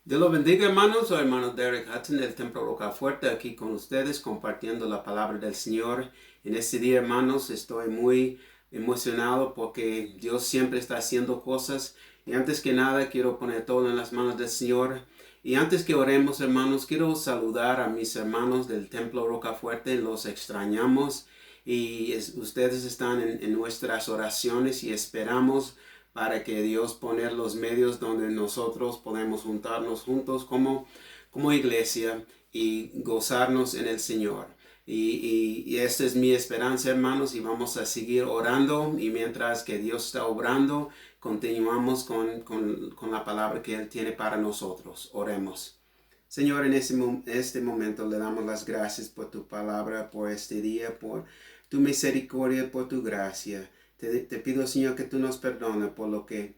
Dios los bendiga, hermanos. Soy hermano Derek Hudson del Templo Roca Fuerte, aquí con ustedes compartiendo la palabra del Señor. En este día, hermanos, estoy muy emocionado porque Dios siempre está haciendo cosas. Y antes que nada, quiero poner todo en las manos del Señor. Y antes que oremos, hermanos, quiero saludar a mis hermanos del Templo Roca Fuerte. Los extrañamos y ustedes están en nuestras oraciones y esperamos para que Dios poner los medios donde nosotros podemos juntarnos juntos como iglesia y gozarnos en el Señor. Y esta es mi esperanza, hermanos, y vamos a seguir orando. Y mientras que Dios está obrando, continuamos con la palabra que Él tiene para nosotros. Oremos. Señor, en este momento le damos las gracias por tu palabra, por este día, por tu misericordia, por tu gracia. Te pido, Señor, que tú nos perdones por lo que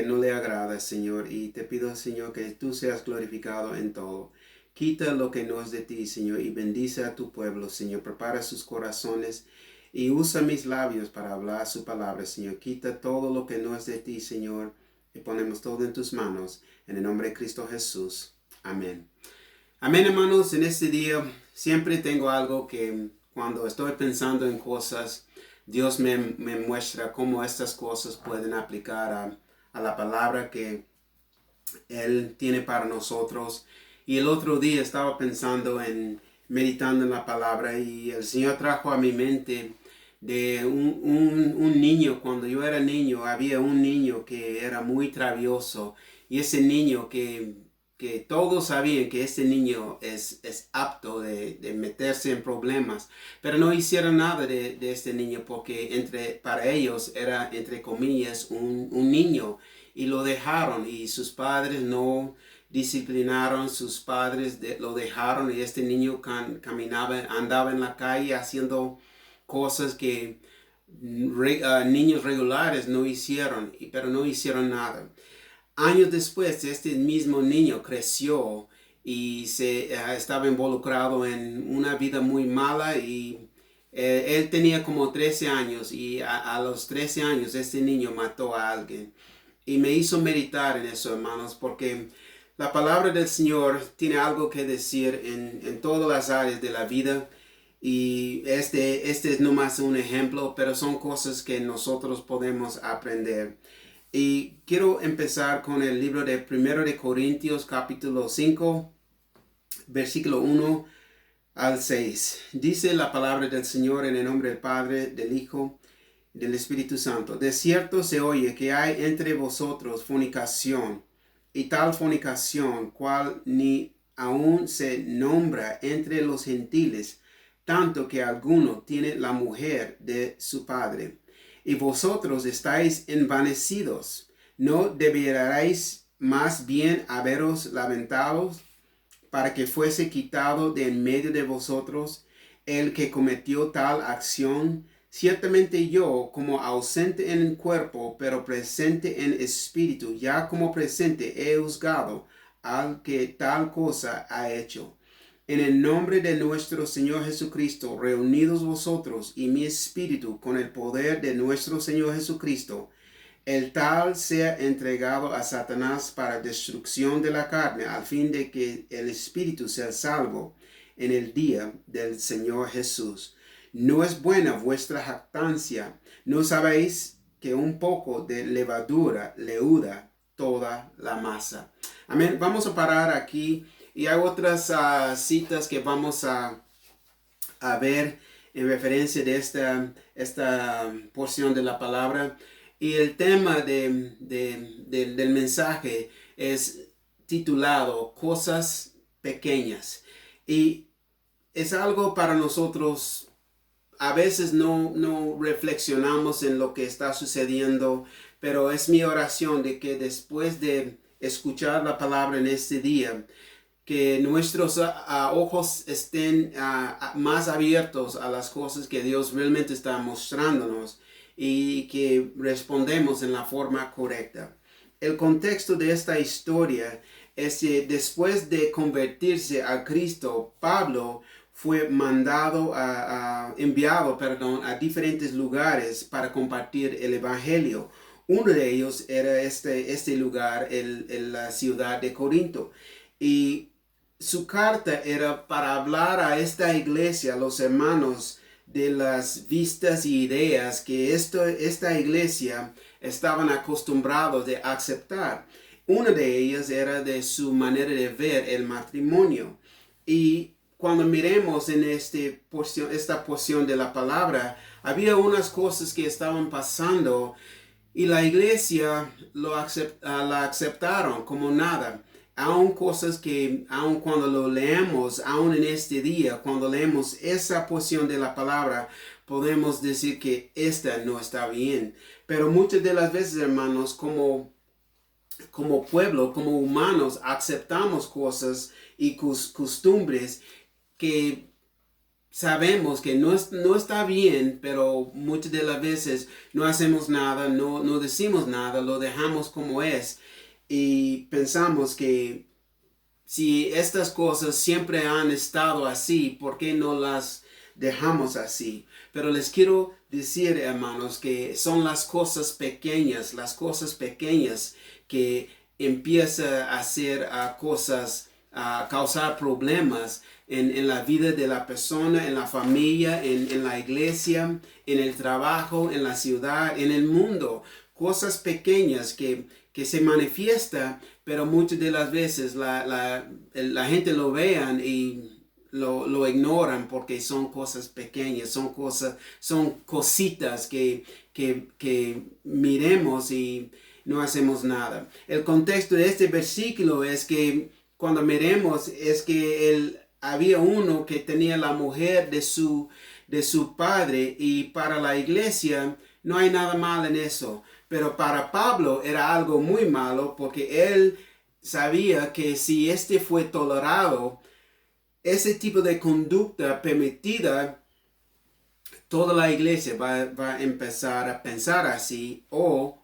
no le agrada, Señor. Y te pido, Señor, que tú seas glorificado en todo. Quita lo que no es de ti, Señor, y bendice a tu pueblo, Señor. Prepara sus corazones y usa mis labios para hablar su palabra, Señor. Quita todo lo que no es de ti, Señor, y ponemos todo en tus manos. En el nombre de Cristo Jesús. Amén. Amén, hermanos. En este día siempre tengo algo que cuando estoy pensando en cosas, Dios me muestra cómo estas cosas pueden aplicar a la palabra que Él tiene para nosotros. Y el otro día estaba pensando meditando en la palabra y el Señor trajo a mi mente de un niño. Cuando yo era niño, había un niño que era muy travieso y ese niño que todos sabían que ese niño es apto de meterse en problemas, pero no hicieron nada de este niño porque para ellos era, entre comillas, un niño y lo dejaron y sus padres no disciplinaron, sus padres lo dejaron y este niño andaba en la calle haciendo cosas que niños regulares no hicieron, pero no hicieron nada. Años después, este mismo niño creció y estaba involucrado en una vida muy mala y él tenía como 13 años y a los 13 años este niño mató a alguien. Y me hizo meditar en eso, hermanos, porque la palabra del Señor tiene algo que decir en todas las áreas de la vida. Y este es nomás un ejemplo, pero son cosas que nosotros podemos aprender. Y quiero empezar con el libro de 1 Corintios capítulo 5, versículo 1 al 6. Dice la palabra del Señor en el nombre del Padre, del Hijo y del Espíritu Santo. De cierto se oye que hay entre vosotros fornicación, y tal fornicación cual ni aun se nombra entre los gentiles, tanto que alguno tiene la mujer de su padre. Y vosotros estáis envanecidos. ¿No debierais más bien haberos lamentados para que fuese quitado de en medio de vosotros el que cometió tal acción? Ciertamente yo, como ausente en el cuerpo, pero presente en espíritu, ya como presente he juzgado al que tal cosa ha hecho. En el nombre de nuestro Señor Jesucristo, reunidos vosotros y mi espíritu con el poder de nuestro Señor Jesucristo, el tal sea entregado a Satanás para destrucción de la carne, al fin de que el espíritu sea salvo en el día del Señor Jesús. No es buena vuestra jactancia. ¿No sabéis que un poco de levadura leuda toda la masa? Amén. Vamos a parar aquí. Y hay otras citas que vamos a ver en referencia de esta porción de la palabra. Y el tema del mensaje es titulado Cosas Pequeñas. Y es algo para nosotros, a veces no reflexionamos en lo que está sucediendo, pero es mi oración de que después de escuchar la palabra en este día, que nuestros ojos estén más abiertos a las cosas que Dios realmente está mostrándonos y que respondemos en la forma correcta. El contexto de esta historia es que después de convertirse a Cristo, Pablo fue enviado a diferentes lugares para compartir el evangelio. Uno de ellos era este lugar, la ciudad de Corinto. Y su carta era para hablar a esta iglesia, a los hermanos, de las vistas y ideas que esta iglesia estaban acostumbrados de aceptar. Una de ellas era de su manera de ver el matrimonio. Y cuando miremos en esta porción de la palabra, había unas cosas que estaban pasando y la iglesia la aceptaron como nada. Aún cosas que, aún cuando lo leemos, aún en este día, cuando leemos esa porción de la palabra, podemos decir que esta no está bien. Pero muchas de las veces, hermanos, como pueblo, como humanos, aceptamos cosas y costumbres que sabemos que no está bien, pero muchas de las veces no hacemos nada, no decimos nada, lo dejamos como es. Y pensamos que si estas cosas siempre han estado así, ¿por qué no las dejamos así? Pero les quiero decir, hermanos, que son las cosas pequeñas que empiezan a hacer cosas, a causar problemas en la vida de la persona, en la familia, en la iglesia, en el trabajo, en la ciudad, en el mundo. Cosas pequeñas que se manifiesta, pero muchas de las veces la gente lo vean y lo ignoran porque son cosas pequeñas, son cositas que miremos y no hacemos nada. El contexto de este versículo es que cuando miremos es que había uno que tenía la mujer de su padre, y para la iglesia no hay nada mal en eso. Pero para Pablo era algo muy malo porque él sabía que si fue tolerado, ese tipo de conducta permitida, toda la iglesia va a empezar a pensar así, o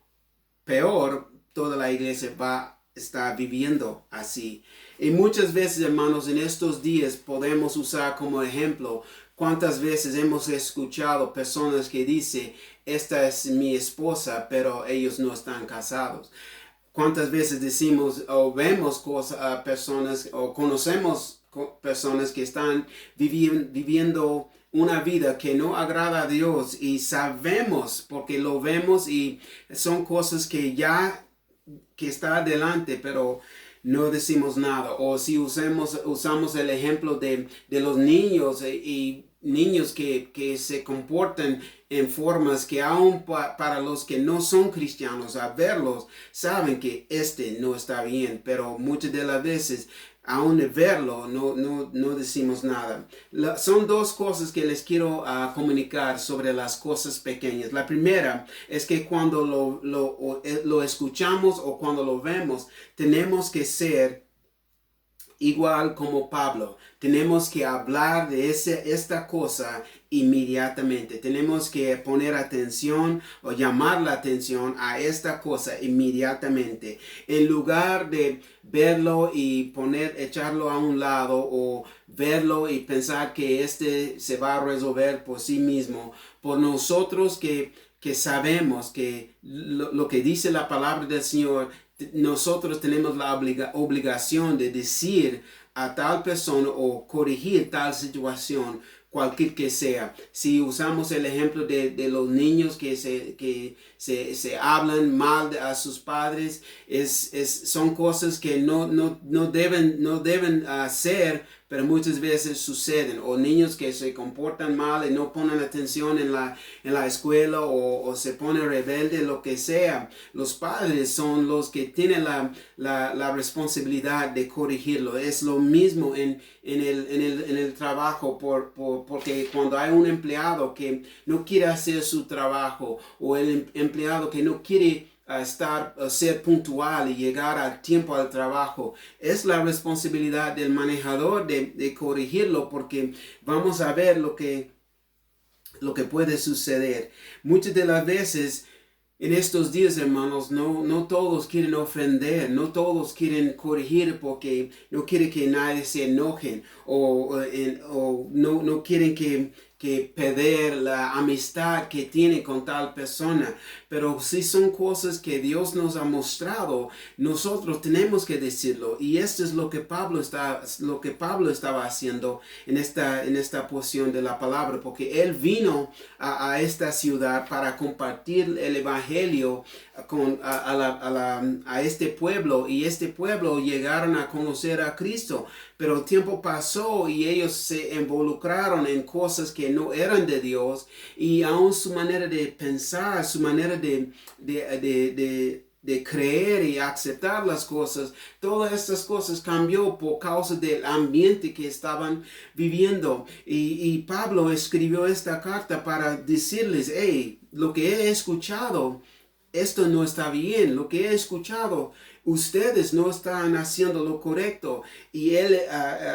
peor, toda la iglesia va a estar viviendo así. Y muchas veces, hermanos, en estos días podemos usar como ejemplo cuántas veces hemos escuchado personas que dicen, esta es mi esposa, pero ellos no están casados. Cuántas veces decimos o vemos personas o conocemos personas que están viviendo una vida que no agrada a Dios, y sabemos porque lo vemos y son cosas que está adelante, pero no decimos nada. O si usamos el ejemplo de los niños y niños que se comportan en formas que aún para los que no son cristianos, a verlos, saben que no está bien, pero muchas de las veces aún de verlo no decimos nada. Son dos cosas que les quiero comunicar sobre las cosas pequeñas. La primera es que cuando lo escuchamos o cuando lo vemos, tenemos que ser igual como Pablo. Tenemos que hablar de esta cosa inmediatamente. Tenemos que poner atención o llamar la atención a esta cosa inmediatamente. En lugar de verlo y echarlo a un lado, o verlo y pensar que se va a resolver por sí mismo. Por nosotros que sabemos que lo que dice la palabra del Señor, nosotros tenemos la obligación de decir a tal persona o corregir tal situación, cualquier que sea. Si usamos el ejemplo de los niños que se hablan mal a sus padres, son cosas que no deben hacer, pero muchas veces suceden. O niños que se comportan mal y no ponen atención en la escuela, o se ponen rebeldes, lo que sea. Los padres son los que tienen la responsabilidad de corregirlo. Es lo mismo en el trabajo, porque cuando hay un empleado que no quiere hacer su trabajo, o el empleado que no quiere ser puntual y llegar a tiempo al trabajo, es la responsabilidad del manejador de corregirlo, porque vamos a ver lo que puede suceder. Muchas de las veces en estos días, hermanos, no todos quieren ofender, no todos quieren corregir porque no quieren que nadie se enoje, o no quieren que perder la amistad que tiene con tal persona. pero si son cosas que Dios nos ha mostrado, nosotros tenemos que decirlo. Y esto es lo que Pablo estaba haciendo en esta porción de la palabra, porque él vino a esta ciudad para compartir el evangelio a este pueblo, y este pueblo llegaron a conocer a Cristo, pero el tiempo pasó y ellos se involucraron en cosas que no eran de Dios, y aún su manera de pensar, su manera de creer y aceptar las cosas, todas estas cosas cambió por causa del ambiente que estaban viviendo. Y Pablo escribió esta carta para decirles, hey, lo que he escuchado, esto no está bien. Lo que he escuchado, ustedes no están haciendo lo correcto. Y él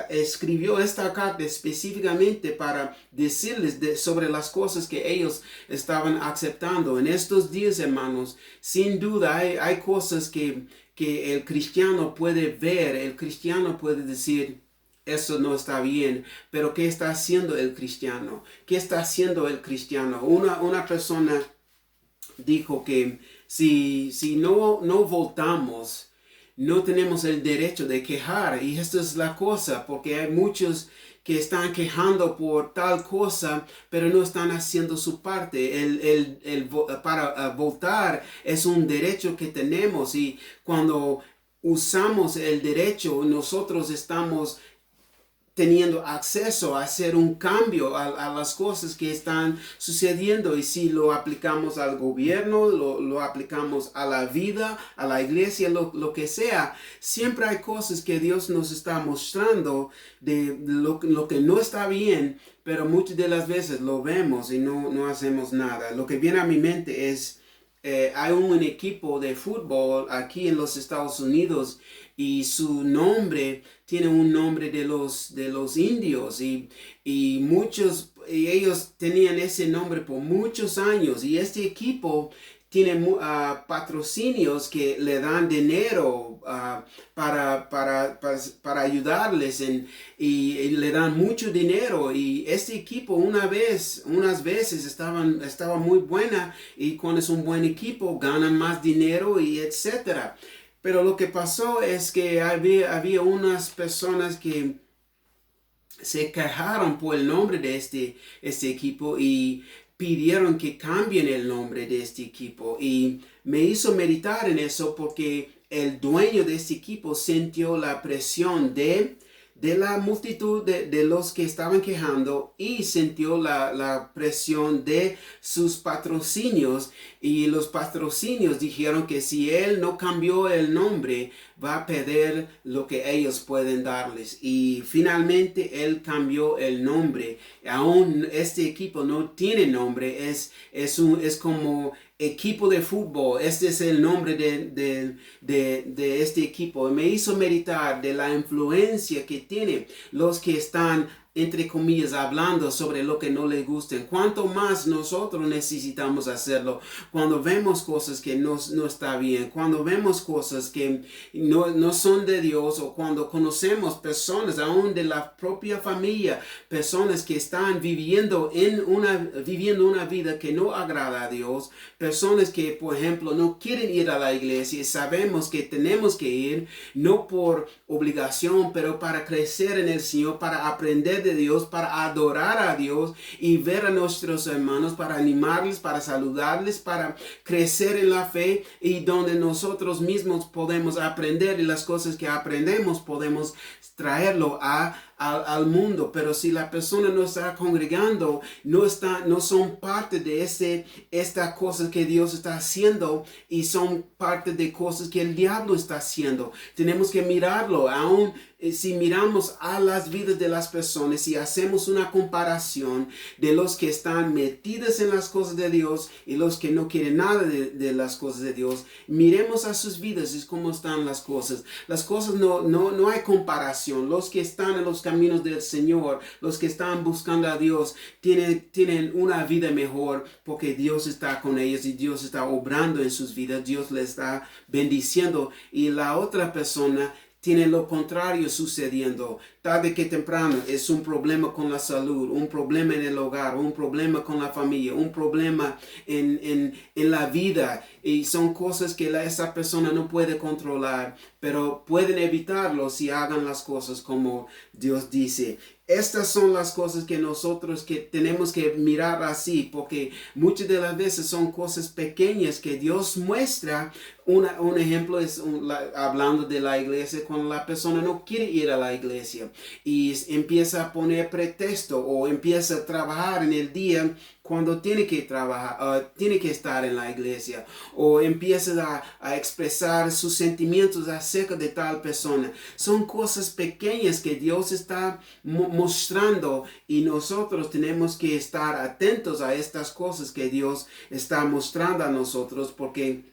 escribió esta carta específicamente para decirles sobre las cosas que ellos estaban aceptando. En estos días, hermanos, sin duda hay cosas que el cristiano puede ver, el cristiano puede decir, eso no está bien. Pero ¿qué está haciendo el cristiano? ¿Qué está haciendo el cristiano? Una persona dijo que si no votamos, no tenemos el derecho de quejar. Y esta es la cosa, porque hay muchos que están quejando por tal cosa, pero no están haciendo su parte. Para votar es un derecho que tenemos, y cuando usamos el derecho, nosotros estamos teniendo acceso a hacer un cambio a las cosas que están sucediendo. Y si lo aplicamos al gobierno, lo aplicamos a la vida, a la iglesia, lo que sea, siempre hay cosas que Dios nos está mostrando de lo que no está bien, pero muchas de las veces lo vemos y no hacemos nada. Lo que viene a mi mente es, hay un equipo de fútbol aquí en los Estados Unidos, y su nombre tiene un nombre de los indios, y ellos tenían ese nombre por muchos años, y este equipo tiene patrocinios que le dan dinero para ayudarles, y le dan mucho dinero. Y este equipo unas veces estaba muy buena, y cuando es un buen equipo ganan más dinero y etcétera. Pero lo que pasó es que había unas personas que se quejaron por el nombre de este equipo, y pidieron que cambien el nombre de este equipo. Y me hizo meditar en eso, porque el dueño de este equipo sintió la presión de la multitud de los que estaban quejando, y sintió la presión de sus patrocinios, y los patrocinios dijeron que si él no cambió el nombre, va a perder lo que ellos pueden darles. Y finalmente él cambió el nombre. Aún este equipo no tiene nombre, es como equipo de fútbol. Este es el nombre de este equipo. Me hizo meditar de la influencia que tiene los que están, entre comillas, hablando sobre lo que no les gusta. Cuanto más nosotros necesitamos hacerlo cuando vemos cosas que no está bien, cuando vemos cosas que no son de Dios, o cuando conocemos personas aún de la propia familia, personas que están viviendo una vida que no agrada a Dios, personas que, por ejemplo, no quieren ir a la iglesia, y sabemos que tenemos que ir, no por obligación, pero para crecer en el Señor, para aprender de Dios, para adorar a Dios y ver a nuestros hermanos, para animarles, para saludarles, para crecer en la fe, y donde nosotros mismos podemos aprender, y las cosas que aprendemos podemos traerlo al mundo. Pero si la persona no está congregando, no son parte de esta cosa que Dios está haciendo, y son parte de cosas que el diablo está haciendo. Tenemos que mirarlo. Aún si miramos a las vidas de las personas y hacemos una comparación de los que están metidos en las cosas de Dios y los que no quieren nada de las cosas de Dios, miremos a sus vidas y cómo están las cosas. Las cosas no hay comparación. Los que están en los caminos del Señor, los que están buscando a Dios, tienen una vida mejor, porque Dios está con ellos y Dios está obrando en sus vidas. Dios les está bendiciendo, y la otra persona tiene lo contrario sucediendo. Tarde que temprano es un problema con la salud, un problema en el hogar, un problema con la familia, un problema en la vida. Y son cosas que esa persona no puede controlar, pero pueden evitarlo si hagan las cosas como Dios dice. Estas son las cosas que nosotros que tenemos que mirar así, porque muchas de las veces son cosas pequeñas que Dios muestra. Un ejemplo es hablando de la iglesia, cuando la persona no quiere ir a la iglesia y empieza a poner pretexto o empieza a trabajar en el día cuando tiene que trabajar, tiene que estar en la iglesia, o empieza a expresar sus sentimientos acerca de tal persona. Son cosas pequeñas que Dios está mostrando y nosotros tenemos que estar atentos a estas cosas que Dios está mostrando a nosotros, porque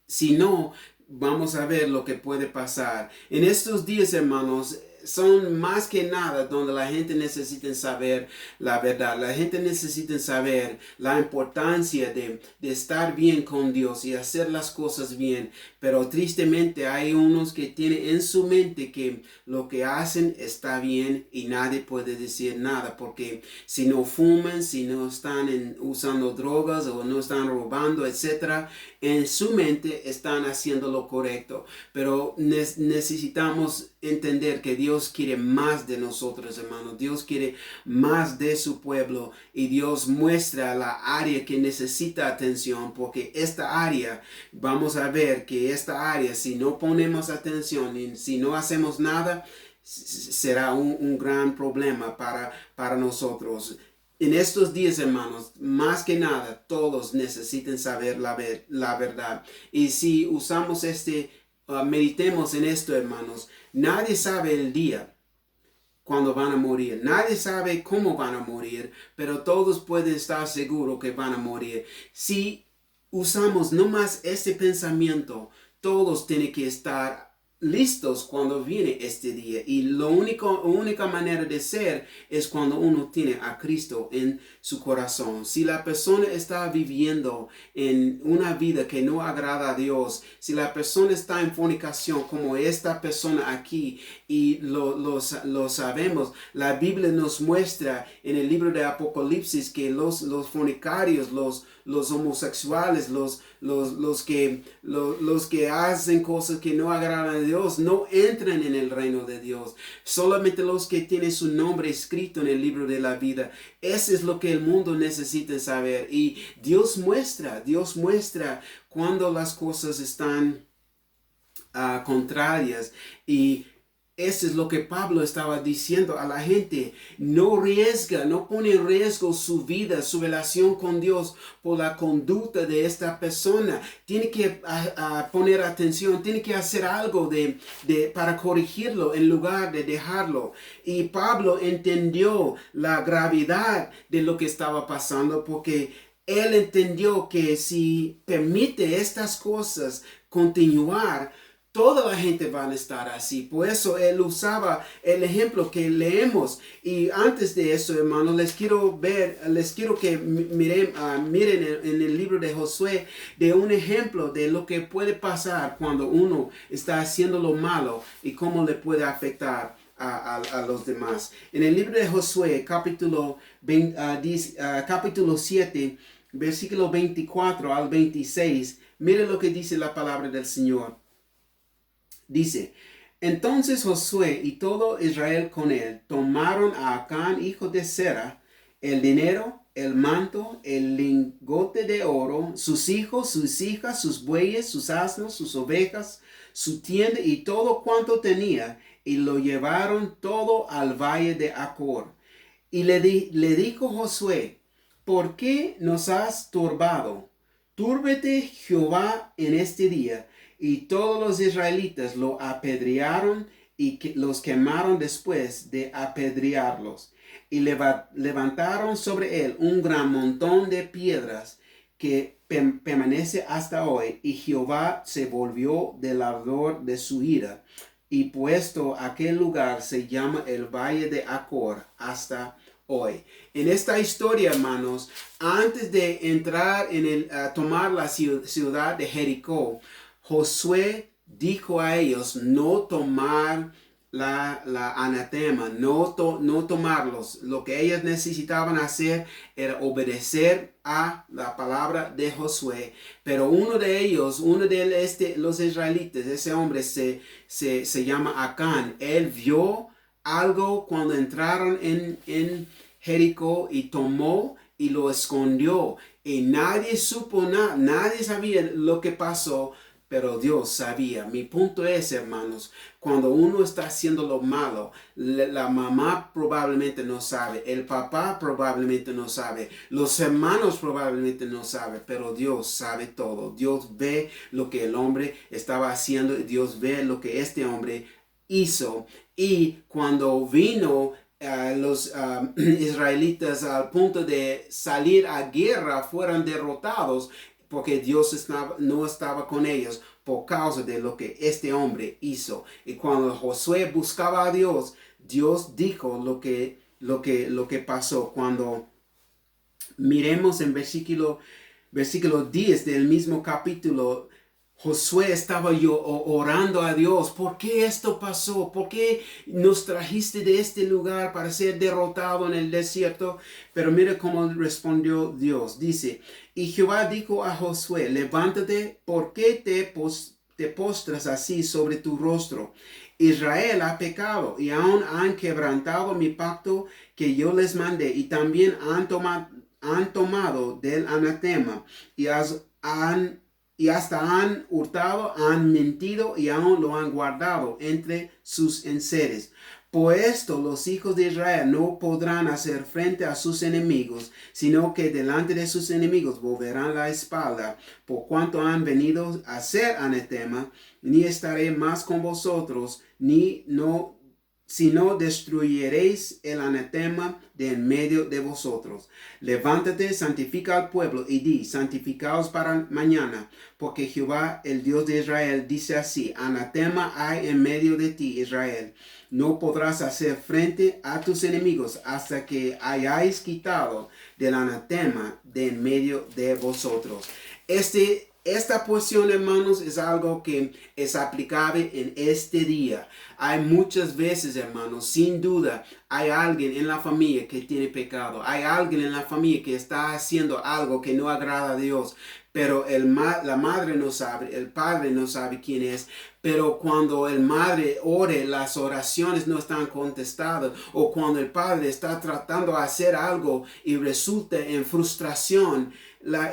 si no, vamos a ver lo que puede pasar. En estos días, hermanos, son más que nada donde la gente necesita saber la verdad. La gente necesita saber la importancia de estar bien con Dios y hacer las cosas bien. Pero tristemente hay unos que tienen en su mente que lo que hacen está bien y nadie puede decir nada. Porque si no fuman, si no están usando drogas o no están robando, etc., en su mente están haciendo lo correcto. Pero necesitamos entender que Dios quiere más de nosotros, hermanos. Dios quiere más de su pueblo y Dios muestra la área que necesita atención, porque esta área, vamos a ver que esta área, si no ponemos atención y si no hacemos nada, será un gran problema para nosotros. En estos días, hermanos, más que nada, todos necesitan saber la verdad. Y si usamos meditemos en esto, hermanos, nadie sabe el día cuando van a morir. Nadie sabe cómo van a morir, pero todos pueden estar seguros que van a morir. Si usamos nomás ese pensamiento, todos tienen que estar listos cuando viene este día, y la única manera de ser es cuando uno tiene a Cristo en su corazón. Si la persona está viviendo en una vida que no agrada a Dios, si la persona está en fornicación como esta persona aquí, y lo sabemos, la Biblia nos muestra en el libro de Apocalipsis que los fornicarios, los homosexuales, los que hacen cosas que no agradan a Dios, no entran en el reino de Dios. Solamente los que tienen su nombre escrito en el libro de la vida. Eso es lo que el mundo necesita saber. Y Dios muestra cuando las cosas están contrarias. Y eso es lo que Pablo estaba diciendo a la gente. No pone en riesgo su vida, su relación con Dios por la conducta de esta persona. Tiene que poner atención, tiene que hacer algo para corregirlo en lugar de dejarlo. Y Pablo entendió la gravedad de lo que estaba pasando, porque él entendió que si permite estas cosas continuar, toda la gente va a estar así. Por eso él usaba el ejemplo que leemos. Y antes de eso, hermanos, les quiero que miren en el libro de Josué, de un ejemplo de lo que puede pasar cuando uno está haciendo lo malo y cómo le puede afectar a los demás. En el libro de Josué, capítulo 7, versículo 24 al 26, mire lo que dice la palabra del Señor. Dice: entonces Josué y todo Israel con él tomaron a Acán, hijo de Zera, el dinero, el manto, el lingote de oro, sus hijos, sus hijas, sus bueyes, sus asnos, sus ovejas, su tienda y todo cuanto tenía, y lo llevaron todo al valle de Acor. Y le dijo Josué: ¿por qué nos has turbado? Túrbete Jehová en este día. Y todos los israelitas lo apedrearon y los quemaron después de apedrearlos. Y levantaron sobre él un gran montón de piedras que permanece hasta hoy. Y Jehová se volvió del ardor de su ira. Y puesto aquel lugar se llama el Valle de Acor hasta hoy. En esta historia, hermanos, antes de entrar tomar la ciudad de Jericó, Josué dijo a ellos no tomar la anatema, no tomarlos. Lo que ellos necesitaban hacer era obedecer a la palabra de Josué. Pero uno de ellos, uno de los israelitas, ese hombre se llama Acán. Él vio algo cuando entraron en Jericó y tomó y lo escondió. Y nadie supo nada, nadie sabía lo que pasó, pero Dios sabía. Mi punto es, hermanos, cuando uno está haciendo lo malo, la mamá probablemente no sabe, el papá probablemente no sabe, los hermanos probablemente no saben, pero Dios sabe todo. Dios ve lo que el hombre estaba haciendo y Dios ve lo que este hombre hizo. Y cuando vino los israelitas al punto de salir a guerra, fueron derrotados porque Dios no estaba con ellos por causa de lo que este hombre hizo. Y cuando Josué buscaba a Dios, Dios dijo lo que pasó. Cuando miremos en versículo 10 del mismo capítulo, Josué estaba orando a Dios. ¿Por qué esto pasó? ¿Por qué nos trajiste de este lugar para ser derrotado en el desierto? Pero mira cómo respondió Dios. Dice, y Jehová dijo a Josué, levántate, ¿por qué te postras así sobre tu rostro? Israel ha pecado y aún han quebrantado mi pacto que yo les mandé, y también han tomado del anatema y hasta han hurtado, han mentido y aún lo han guardado entre sus enseres. Por esto los hijos de Israel no podrán hacer frente a sus enemigos, sino que delante de sus enemigos volverán la espalda, por cuanto han venido a ser anatema, ni estaré más con vosotros, si no destruyeréis el anatema de en medio de vosotros. Levántate, santifica al pueblo y di, santificaos para mañana, porque Jehová, el Dios de Israel, dice así, anatema hay en medio de ti, Israel. No podrás hacer frente a tus enemigos hasta que hayáis quitado del anatema de en medio de vosotros. Esta porción, hermanos, es algo que es aplicable en este día. Hay muchas veces, hermanos, sin duda, hay alguien en la familia que tiene pecado. Hay alguien en la familia que está haciendo algo que no agrada a Dios. Pero la madre no sabe, el padre no sabe quién es. Pero cuando el madre ore, las oraciones no están contestadas. O cuando el padre está tratando de hacer algo y resulta en frustración, la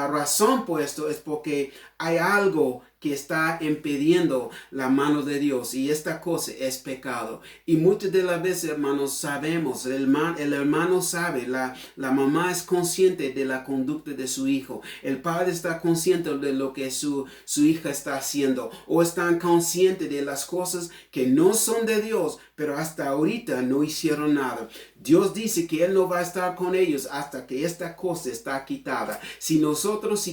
razón por esto es porque hay algo que está impidiendo la mano de Dios, y esta cosa es pecado. Y muchas de las veces, hermanos, sabemos, el hermano sabe, la mamá es consciente de la conducta de su hijo, el padre está consciente de lo que su hija está haciendo, o están conscientes de las cosas que no son de Dios, pero hasta ahorita no hicieron nada. Dios dice que Él no va a estar con ellos hasta que esta cosa está quitada. Si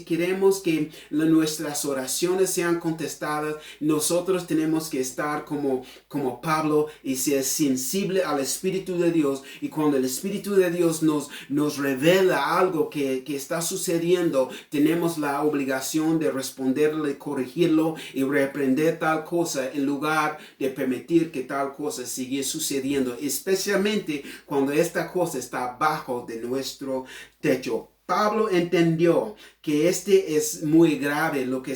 queremos que nuestras oraciones sean contestadas, nosotros tenemos que estar como Pablo y ser sensible al Espíritu de Dios. Y cuando el Espíritu de Dios nos revela algo que está sucediendo, tenemos la obligación de responderle, corregirlo y reprender tal cosa en lugar de permitir que tal cosa siga sucediendo, especialmente cuando esta cosa está bajo de nuestro techo. Pablo entendió que es muy grave lo que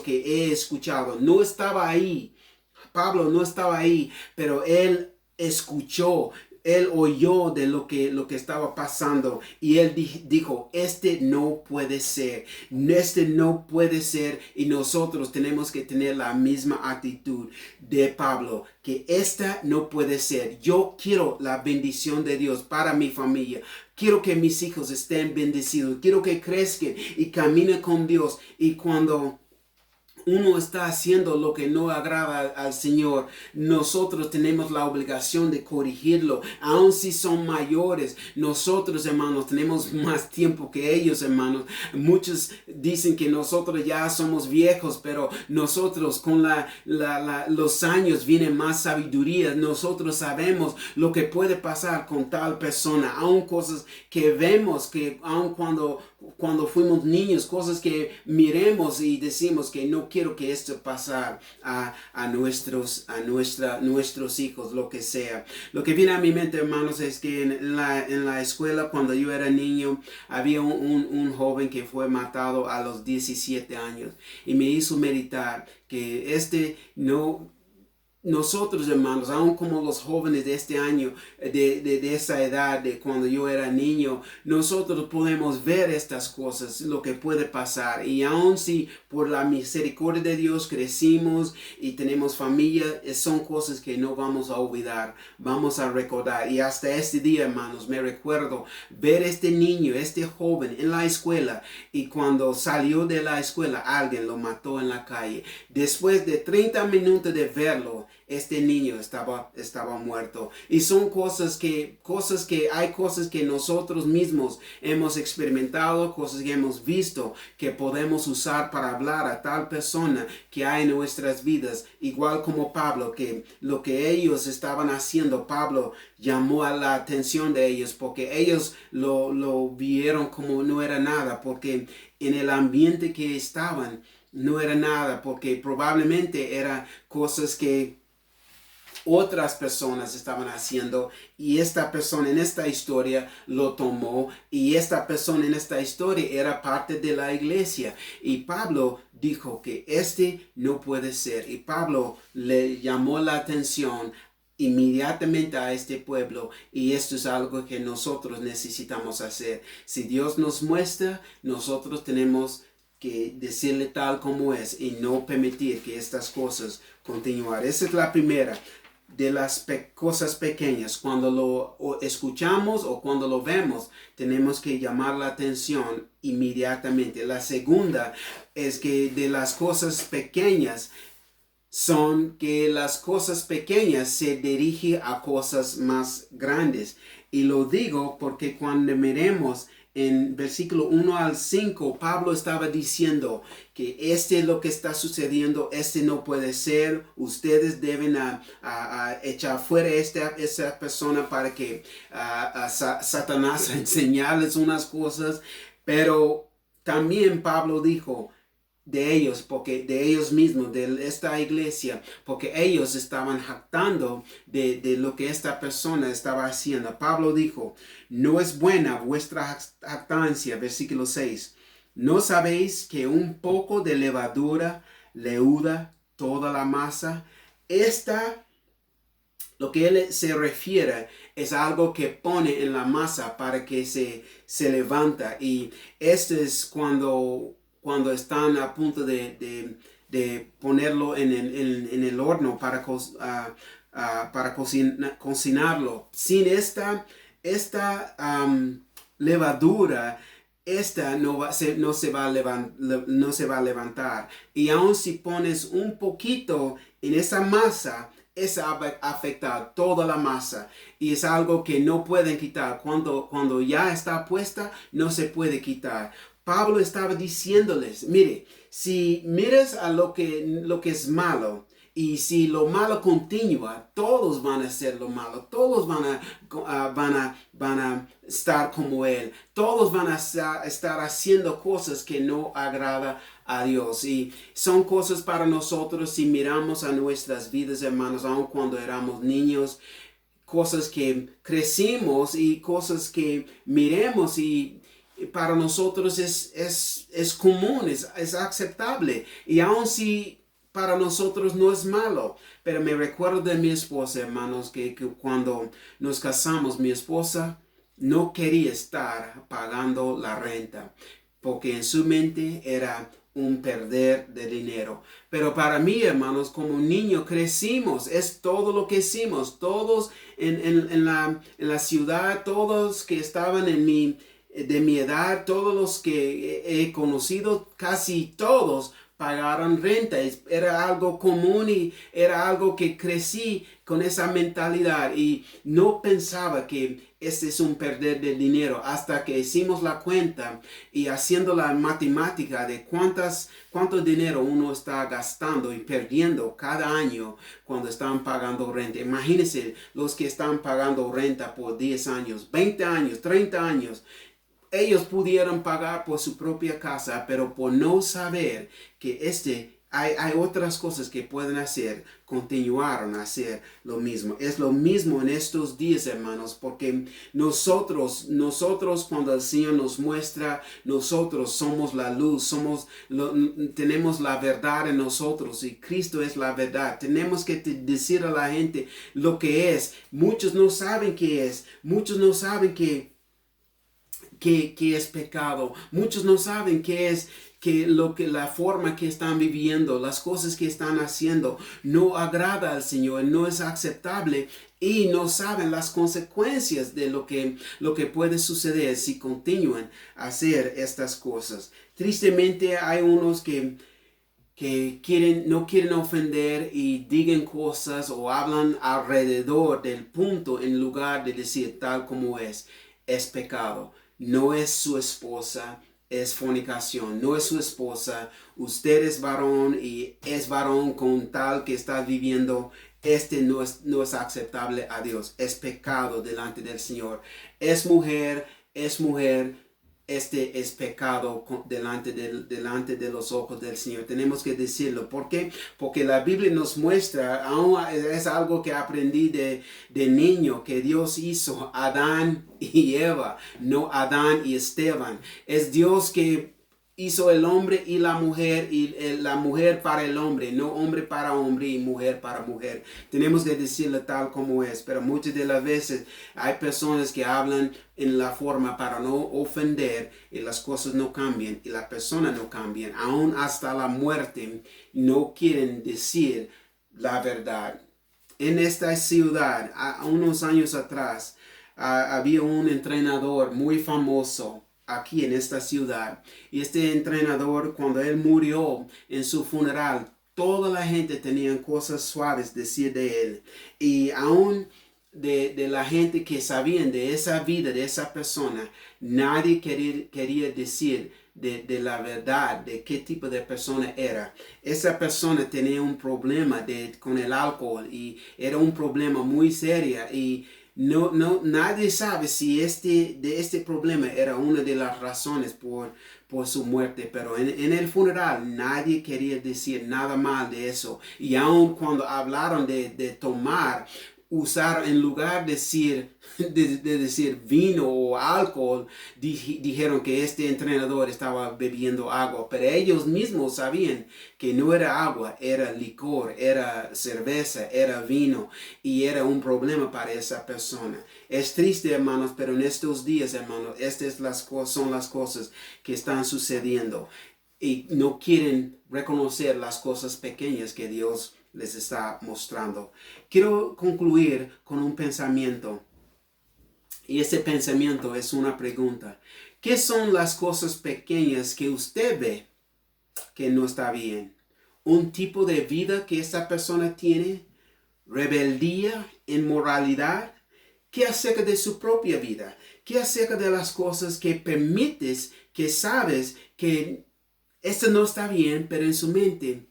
he escuchado. No estaba ahí. Pablo no estaba ahí, pero él escuchó. Él oyó de lo que estaba pasando, y él dijo, no puede ser, no puede ser, y nosotros tenemos que tener la misma actitud de Pablo, que no puede ser. Yo quiero la bendición de Dios para mi familia. Quiero que mis hijos estén bendecidos. Quiero que crezcan y caminen con Dios. Y cuando uno está haciendo lo que no agrada al Señor, nosotros tenemos la obligación de corregirlo. Aun si son mayores, nosotros, hermanos, tenemos más tiempo que ellos, hermanos. Muchos dicen que nosotros ya somos viejos, pero nosotros con los años viene más sabiduría. Nosotros sabemos lo que puede pasar con tal persona, aun cosas que vemos, que aun cuando cuando fuimos niños, cosas que miremos y decimos que no quiero que esto pase nuestros hijos, lo que sea. Lo que viene a mi mente, hermanos, es que en la escuela, cuando yo era niño, había un joven que fue matado a los 17 años y me hizo meditar que nosotros, hermanos, aún como los jóvenes de este año, de esa edad, de cuando yo era niño, nosotros podemos ver estas cosas, lo que puede pasar. Y aún si por la misericordia de Dios crecimos y tenemos familia, son cosas que no vamos a olvidar, vamos a recordar. Y hasta este día, hermanos, me recuerdo ver este niño, este joven en la escuela, y cuando salió de la escuela, alguien lo mató en la calle. Después de 30 minutos de verlo, este niño estaba muerto. Y son cosas que hay cosas que nosotros mismos hemos experimentado, cosas que hemos visto que podemos usar para hablar a tal persona que hay en nuestras vidas. Igual como Pablo, que lo que ellos estaban haciendo, Pablo llamó a la atención de ellos porque ellos lo vieron como no era nada, porque en el ambiente que estaban no era nada, porque probablemente eran cosas que otras personas estaban haciendo, y esta persona en esta historia lo tomó, y esta persona en esta historia era parte de la iglesia, y Pablo dijo que este no puede ser, y Pablo le llamó la atención inmediatamente a este pueblo, y esto es algo que nosotros necesitamos hacer. Si Dios nos muestra, nosotros tenemos que decirle tal como es y no permitir que estas cosas continúen. Esa es la primera de las cosas pequeñas. Cuando lo escuchamos o cuando lo vemos, tenemos que llamar la atención inmediatamente. La segunda es que de las cosas pequeñas son que las cosas pequeñas se dirigen a cosas más grandes. Y lo digo porque cuando miremos en versículo 1 al 5, Pablo estaba diciendo que este es lo que está sucediendo, este no puede ser, ustedes deben echar fuera esa persona para que Satanás enseñarles unas cosas. Pero también Pablo dijo de ellos mismos, de esta iglesia, porque ellos estaban jactando de lo que esta persona estaba haciendo. Pablo dijo, no es buena vuestra jactancia, versículo 6. ¿No sabéis que un poco de levadura leuda toda la masa? Lo que él se refiere es algo que pone en la masa para que se levanta, y esto es cuando están a punto de ponerlo en el horno para cocinarlo. Sin esta levadura, esta no se va a levantar. Y aun si pones un poquito en esa masa, esa va a afectar toda la masa, y es algo que no pueden quitar. Cuando ya está puesta, no se puede quitar. Pablo estaba diciéndoles, mire, si miras a lo que es malo, y si lo malo continúa, todos van a hacer lo malo, todos van a estar como él, todos van a estar haciendo cosas que no agradan a Dios. Y son cosas para nosotros, si miramos a nuestras vidas, hermanos, aun cuando éramos niños, cosas que crecimos y cosas que miremos y para nosotros es común, es aceptable, y aun si para nosotros no es malo. Pero me recuerdo de mi esposa, hermanos, que cuando nos casamos, mi esposa no quería estar pagando la renta, porque en su mente era un perder de dinero. Pero para mí, hermanos, como niño crecimos, es todo lo que hicimos, todos en la ciudad, todos que estaban de mi edad, todos los que he conocido, casi todos pagaron renta. Era algo común y era algo que crecí con esa mentalidad, y no pensaba que este es un perder de dinero hasta que hicimos la cuenta y haciendo la matemática de cuánto dinero uno está gastando y perdiendo cada año cuando están pagando renta. Imagínense los que están pagando renta por 10 años, 20 años, 30 años. ellos pudieron pagar por su propia casa, pero por no saber que hay otras cosas que pueden hacer, continuaron a hacer lo mismo. Es lo mismo en estos días, hermanos, porque nosotros cuando el Señor nos muestra, nosotros somos la luz, tenemos la verdad en nosotros y Cristo es la verdad. Tenemos que decir a la gente lo que es. Muchos no saben qué es. Muchos no saben que es pecado. Muchos no saben qué es la forma que están viviendo, las cosas que están haciendo no agrada al Señor, no es aceptable y no saben las consecuencias de lo que puede suceder si continúan a hacer estas cosas. Tristemente hay unos que no quieren ofender y digan cosas o hablan alrededor del punto en lugar de decir tal como es pecado. No es su esposa, es fornicación. No es su esposa, usted es varón y es varón con tal que está viviendo. No es aceptable a Dios. Es pecado delante del Señor. Es mujer. Este es pecado delante de los ojos del Señor. Tenemos que decirlo. ¿Por qué? Porque la Biblia nos muestra, es algo que aprendí de niño, que Dios hizo Adán y Eva, no Adán y Esteban. Es Dios que hizo el hombre y la mujer para el hombre, no hombre para hombre y mujer para mujer. Tenemos que decirlo tal como es, pero muchas de las veces hay personas que hablan en la forma para no ofender y las cosas no cambian y la persona no cambia. Aún hasta la muerte no quieren decir la verdad. En esta ciudad, unos años atrás, había un entrenador muy famoso aquí en esta ciudad. Y este entrenador, cuando él murió en su funeral, toda la gente tenía cosas suaves decir de él. Y aún de la gente que sabían de esa vida, de esa persona, nadie quería decir de la verdad, de qué tipo de persona era. Esa persona tenía un problema con el alcohol y era un problema muy serio y nadie sabe si este problema era una de las razones por su muerte, pero en el funeral nadie quería decir nada mal de eso. Y aun cuando hablaron de tomar, usar en lugar de decir vino o alcohol, dijeron que este entrenador estaba bebiendo agua, pero ellos mismos sabían que no era agua, era licor, era cerveza, era vino y era un problema para esa persona. Es triste, hermanos, pero en estos días, hermanos, son las cosas que están sucediendo y no quieren reconocer las cosas pequeñas que Dios les está mostrando. Quiero concluir con un pensamiento. Y ese pensamiento es una pregunta. ¿Qué son las cosas pequeñas que usted ve que no está bien? ¿Un tipo de vida que esta persona tiene? ¿Rebeldía? ¿Inmoralidad? ¿Qué acerca de su propia vida? ¿Qué acerca de las cosas que permites, que sabes que esto no está bien, pero en su mente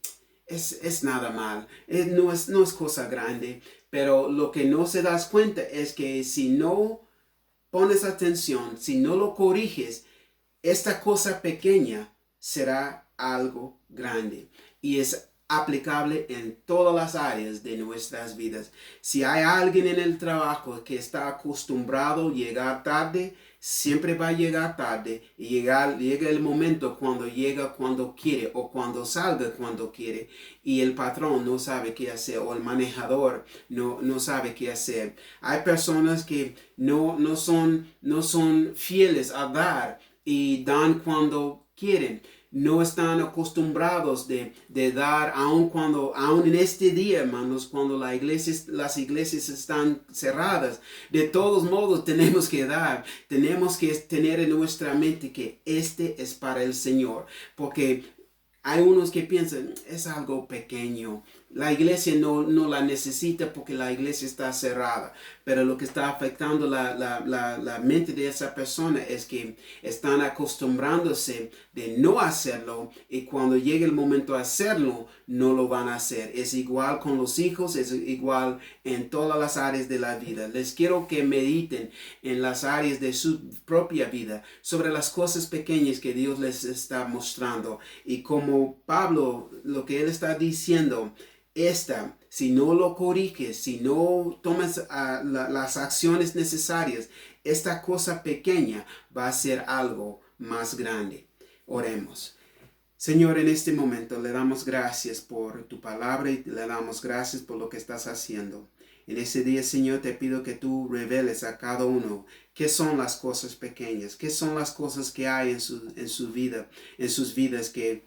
es nada mal, no es cosa grande, pero lo que no se das cuenta es que si no pones atención, si no lo corriges, esta cosa pequeña será algo grande y es aplicable en todas las áreas de nuestras vidas. Si hay alguien en el trabajo que está acostumbrado a llegar tarde, siempre va a llegar tarde y llega el momento cuando llega cuando quiere o cuando salga cuando quiere y el patrón no sabe qué hacer o el manejador no sabe qué hacer. Hay personas que no son fieles a dar y dan cuando quieren. No están acostumbrados de dar, aun en este día, hermanos, cuando las iglesias están cerradas. De todos modos, tenemos que dar. Tenemos que tener en nuestra mente que este es para el Señor. Porque hay unos que piensan, es algo pequeño, la iglesia no la necesita porque la iglesia está cerrada, pero lo que está afectando la mente de esa persona es que están acostumbrándose de no hacerlo y cuando llegue el momento de hacerlo, no lo van a hacer. Es igual con los hijos, es igual en todas las áreas de la vida. Les quiero que mediten en las áreas de su propia vida, sobre las cosas pequeñas que Dios les está mostrando y como Pablo, lo que él está diciendo, si no lo corriges, si no tomas las acciones necesarias, esta cosa pequeña va a ser algo más grande. Oremos. Señor, en este momento le damos gracias por tu palabra y le damos gracias por lo que estás haciendo. En ese día, Señor, te pido que tú reveles a cada uno qué son las cosas pequeñas, qué son las cosas que hay en su vida, en sus vidas que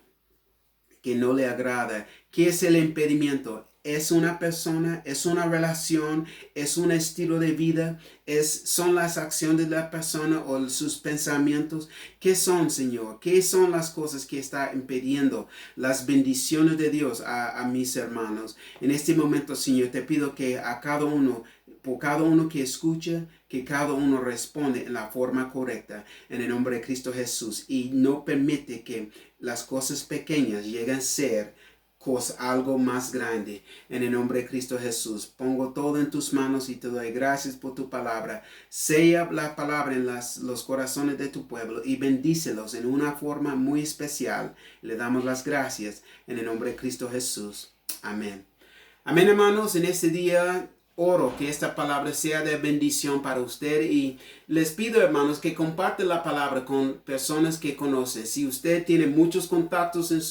no le agrada. ¿Qué es el impedimento? ¿Es una persona? ¿Es una relación? ¿Es un estilo de vida? ¿Son las acciones de la persona o sus pensamientos? ¿Qué son, Señor? ¿Qué son las cosas que está impidiendo las bendiciones de Dios a mis hermanos? En este momento, Señor, te pido que a cada uno, por cada uno que escucha, que cada uno responde en la forma correcta, en el nombre de Cristo Jesús, y no permite que las cosas pequeñas lleguen a ser algo más grande. En el nombre de Cristo Jesús, pongo todo en tus manos y te doy gracias por tu palabra. Sella la palabra en los corazones de tu pueblo y bendícelos en una forma muy especial. Le damos las gracias en el nombre de Cristo Jesús. Amén. Amén, hermanos. En este día oro que esta palabra sea de bendición para usted y les pido, hermanos, que compartan la palabra con personas que conocen. Si usted tiene muchos contactos en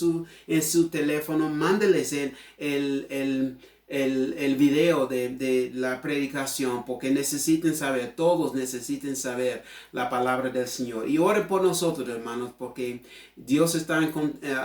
su teléfono, mándeles el video de la predicación porque necesiten saber, todos necesiten saber la palabra del Señor. Y oren por nosotros, hermanos, porque Dios está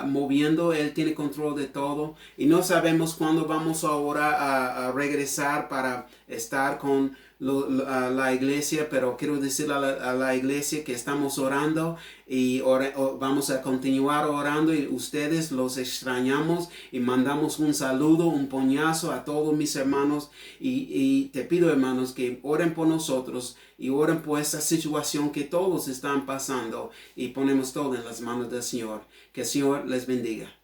moviendo, Él tiene control de todo y no sabemos cuándo vamos a regresar para estar con la iglesia, pero quiero decirle a la iglesia que estamos orando y vamos a continuar orando y ustedes los extrañamos y mandamos un saludo, un puñazo a todos mis hermanos y te pido, hermanos, que oren por nosotros y oren por esta situación que todos están pasando y ponemos todo en las manos del Señor. Que el Señor les bendiga.